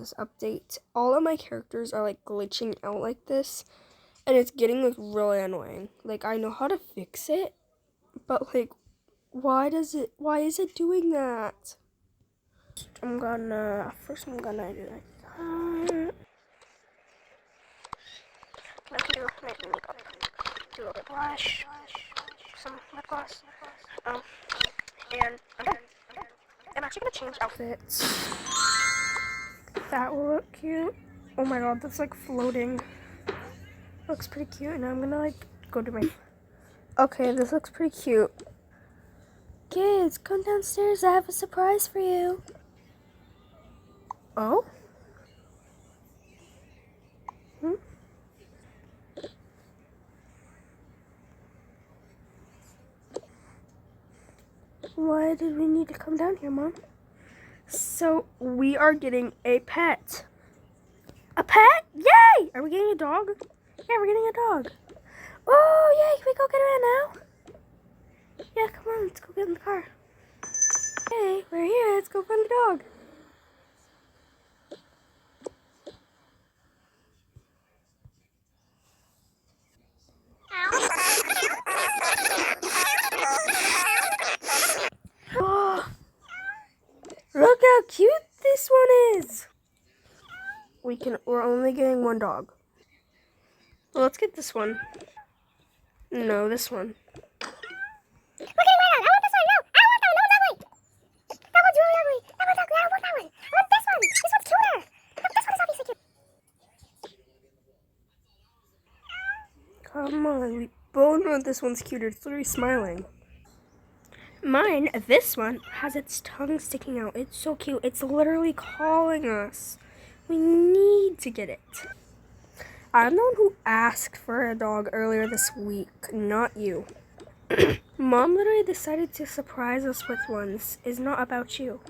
this update. All of my characters are like glitching out like this, and it's getting like really annoying. Like I know how to fix it, but like why is it doing that? I'm gonna do like that. Let's do maybe makeup. Do a little bit blush, some lip gloss, and I'm actually gonna change outfits. That will look cute. Oh my god, that's like floating. Looks pretty cute, and I'm gonna like go to my. Okay, this looks pretty cute. Kids, come downstairs. I have a surprise for you. Oh? Hmm? Why did we need to come down here, Mom? So, we are getting a pet. A pet? Yay! Are we getting a dog? Yeah, we're getting a dog. Oh, yay! Can we go get her now? Yeah, come on. Let's go get in the car. Hey, we're here. Let's go find the dog. Oh, look how cute this one is. We're only getting one dog. Well, let's get this one. No, this one. We're getting right on. I want this one. No, I don't want that one. That one's ugly. That one's really ugly. That one's ugly. I don't want that one. I want this one. This one's cuter. Look, this one is obviously cute. Come on, we both know this one's cuter. It's literally smiling. Mine, this one, has its tongue sticking out. It's so cute. It's literally calling us. We need to get it. I'm the one who asked for a dog earlier this week, not you. Mom literally decided to surprise us with ones. It's not about you.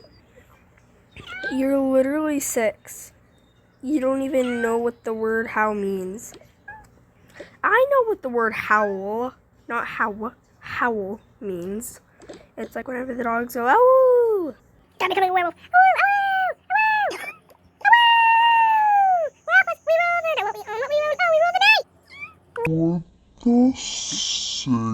You're literally 6. You don't even know what the word how means. I know what the word howl, not howl means. It's like whenever the dogs go, ow! Time to come in, werewolf. Ow, ow, ow, ow. Werewolf, we rolled it. What we rolled? Oh, we rolled the dice. What the Sigma?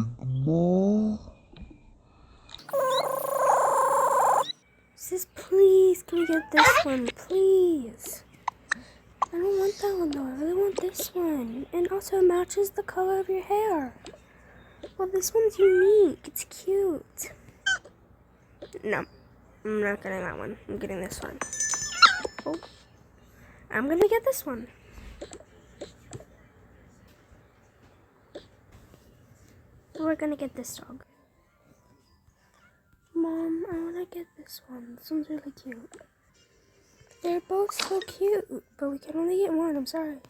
Sis, please, can we get this one, please? I don't want that one though, I really want this one. And also it matches the color of your hair. Well, this one's unique, it's cute. No, I'm not getting that one. I'm getting this one. Oh, I'm gonna get this one. We're gonna get this dog. Mom, I wanna get this one. This one's really cute. They're both so cute, but we can only get one. I'm sorry.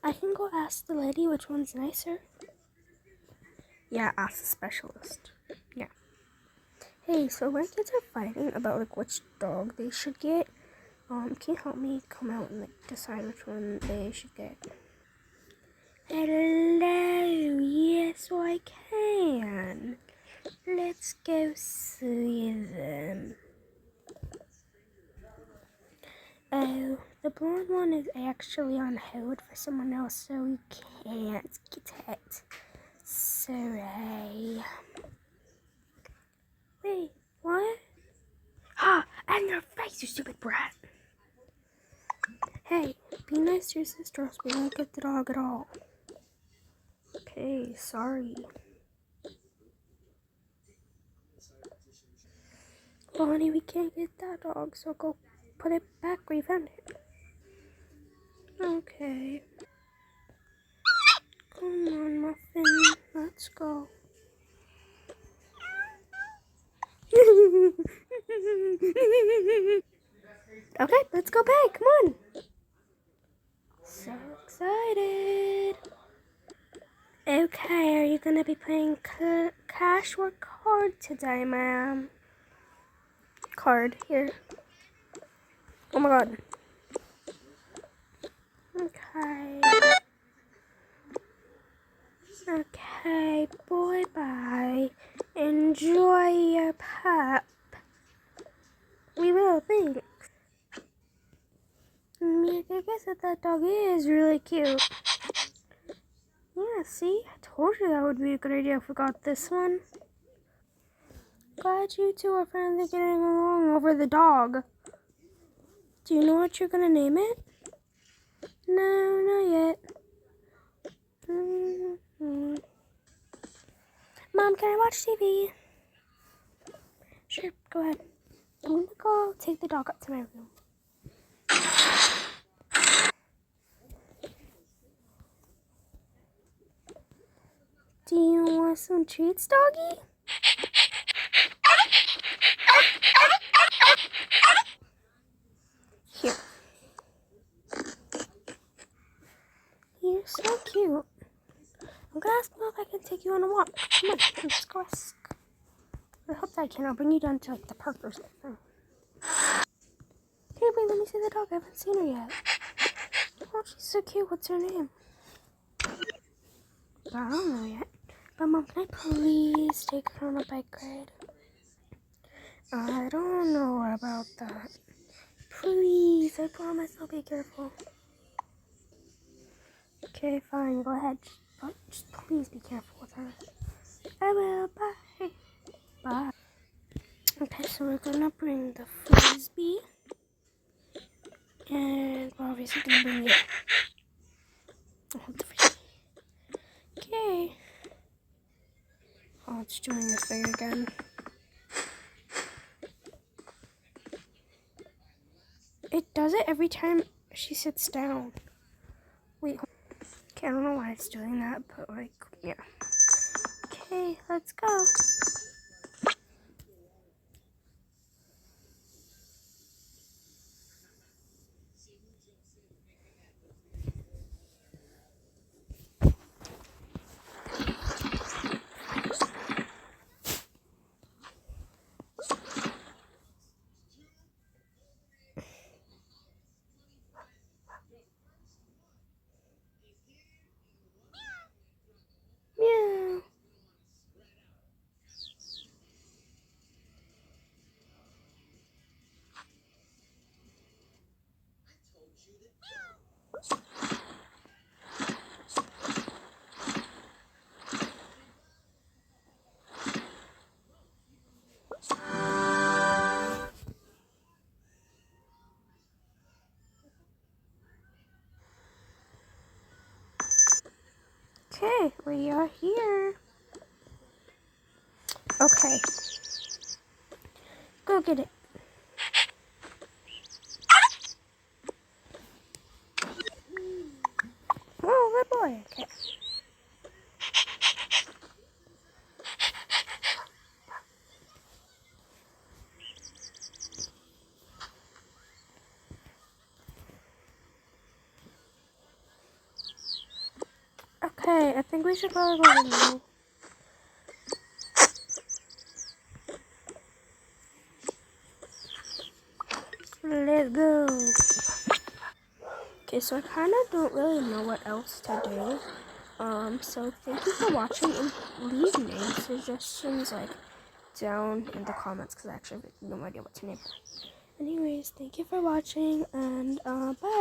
I can go ask the lady which one's nicer. Yeah, ask the specialist. Yeah. Hey, so my kids are fighting about like which dog they should get. Can you help me come out and like decide which one they should get? Hello, yes I can. Let's go see them. Oh, the blonde one is actually on hold for someone else, so we can't get it. Sorry. Wait, what? Ha! And your face, you stupid brat! Hey, be nice to your sister, else we won't get the dog at all. Okay, sorry. Well, honey, we can't get that dog, so go put it back where you found it. Okay. Come on, Muffin. Let's go. Okay, let's go back. Come on. So excited. Okay, are you going to be playing cash or card today, ma'am? Card, here. Oh my god. Okay. Okay, boy, bye. Enjoy your pup. We will, thanks. I guess that dog is really cute. Yeah, see? I told you that would be a good idea if we got this one. Glad you two are finally getting along over the dog. Do you know what you're gonna name it? No, not yet. Mom, can I watch TV? Sure, go ahead. I'm gonna go take the dog up to my room. Do you want some treats, doggy? Here. You're so cute. I'm gonna ask Mom if I can take you on a walk. Come on, let's go ask. I hope that I can. I'll bring you down to like the park or something. Hey, wait, let me see the dog. I haven't seen her yet. Oh, she's so cute. What's her name? I don't know yet. But Mom, can I please take her on a bike ride? I don't know about that. Please, I promise I'll be careful. Okay, fine, go ahead. But just please be careful with her. I will, bye. Bye. Okay, so we're gonna bring the frisbee. And we're obviously gonna bring it. Hold the frisbee. Okay. Oh, it's doing this thing again. It does it every time she sits down. Wait. Okay, I don't know why it's doing that, but like, yeah. Okay, let's go. Meow. Okay, we are here. Okay. Go get it. Oh, good boy. Okay. Okay, I think we should probably go now. Let's go. Okay, so I kind of don't really know what else to do. So thank you for watching, and leave name suggestions like down in the comments because I actually have no idea what to name her. Anyways, thank you for watching, and bye.